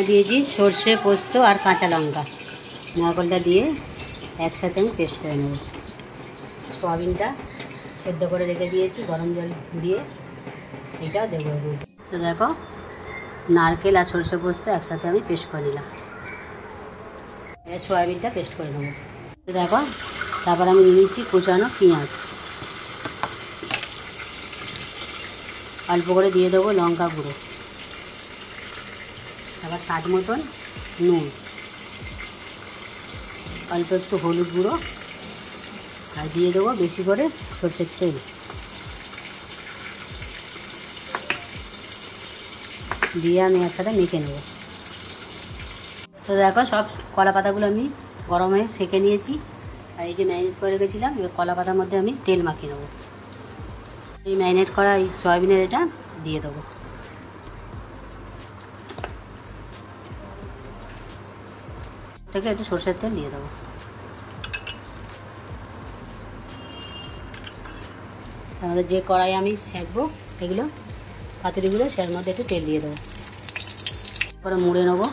দিয়েছি সর্ষে, পোস্ত আর কাঁচা লঙ্কা। নারকেলটা দিয়ে একসাথে আমি পেস্ট করে নেব। সয়াবিনটা সেদ্ধ করে রেখে দিয়েছি গরম জল দিয়ে, এটাও দেবো। তো দেখো নারকেল আর সর্ষে পোস্ত একসাথে আমি পেস্ট করে নিলাম। সয়াবিনটা পেস্ট করে নেবো। তো দেখো তারপর আমি নিয়ে নিচ্ছি কুচানো পেঁয়াজ, অল্প করে দিয়ে দেবো লঙ্কা গুঁড়ো, তারপর স্বাদ মতন নুন, অল্প একটু হলুদ গুঁড়ো, আর দিয়ে দেবো বেশি করে সরষের তেল। দিয়ে আমি একসাথে মেখে নেব। তো দেখো সব কলা পাতাগুলো আমি গরমে সেঁকে নিয়েছি, আর এই যে ম্যারিনেট করে রেখেছিলাম, এবার কলা পাতার মধ্যে আমি তেল মাখিয়ে নেবো। এই ম্যারিনেট করা এই সয়াবিনের এটা দিয়ে দেবো। থেকে একটু সরষের তেল দিয়ে দেবো। আমাদের যে কড়াই আমি সেঁকবো এগুলো পাতুরিগুলো, সের মধ্যে একটু তেল দিয়ে দেবো, পরে মুড়ে নেবো।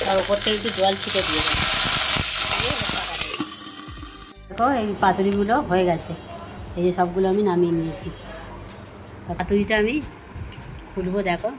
তার উপর থেকে একটু জল ছিটে দিয়ে দেবো। দেখো এই পাতুরিগুলো হয়ে গেছে, এই যে সবগুলো আমি নামিয়ে নিয়েছি। পাতুরিটা আমি খুলবো, দেখো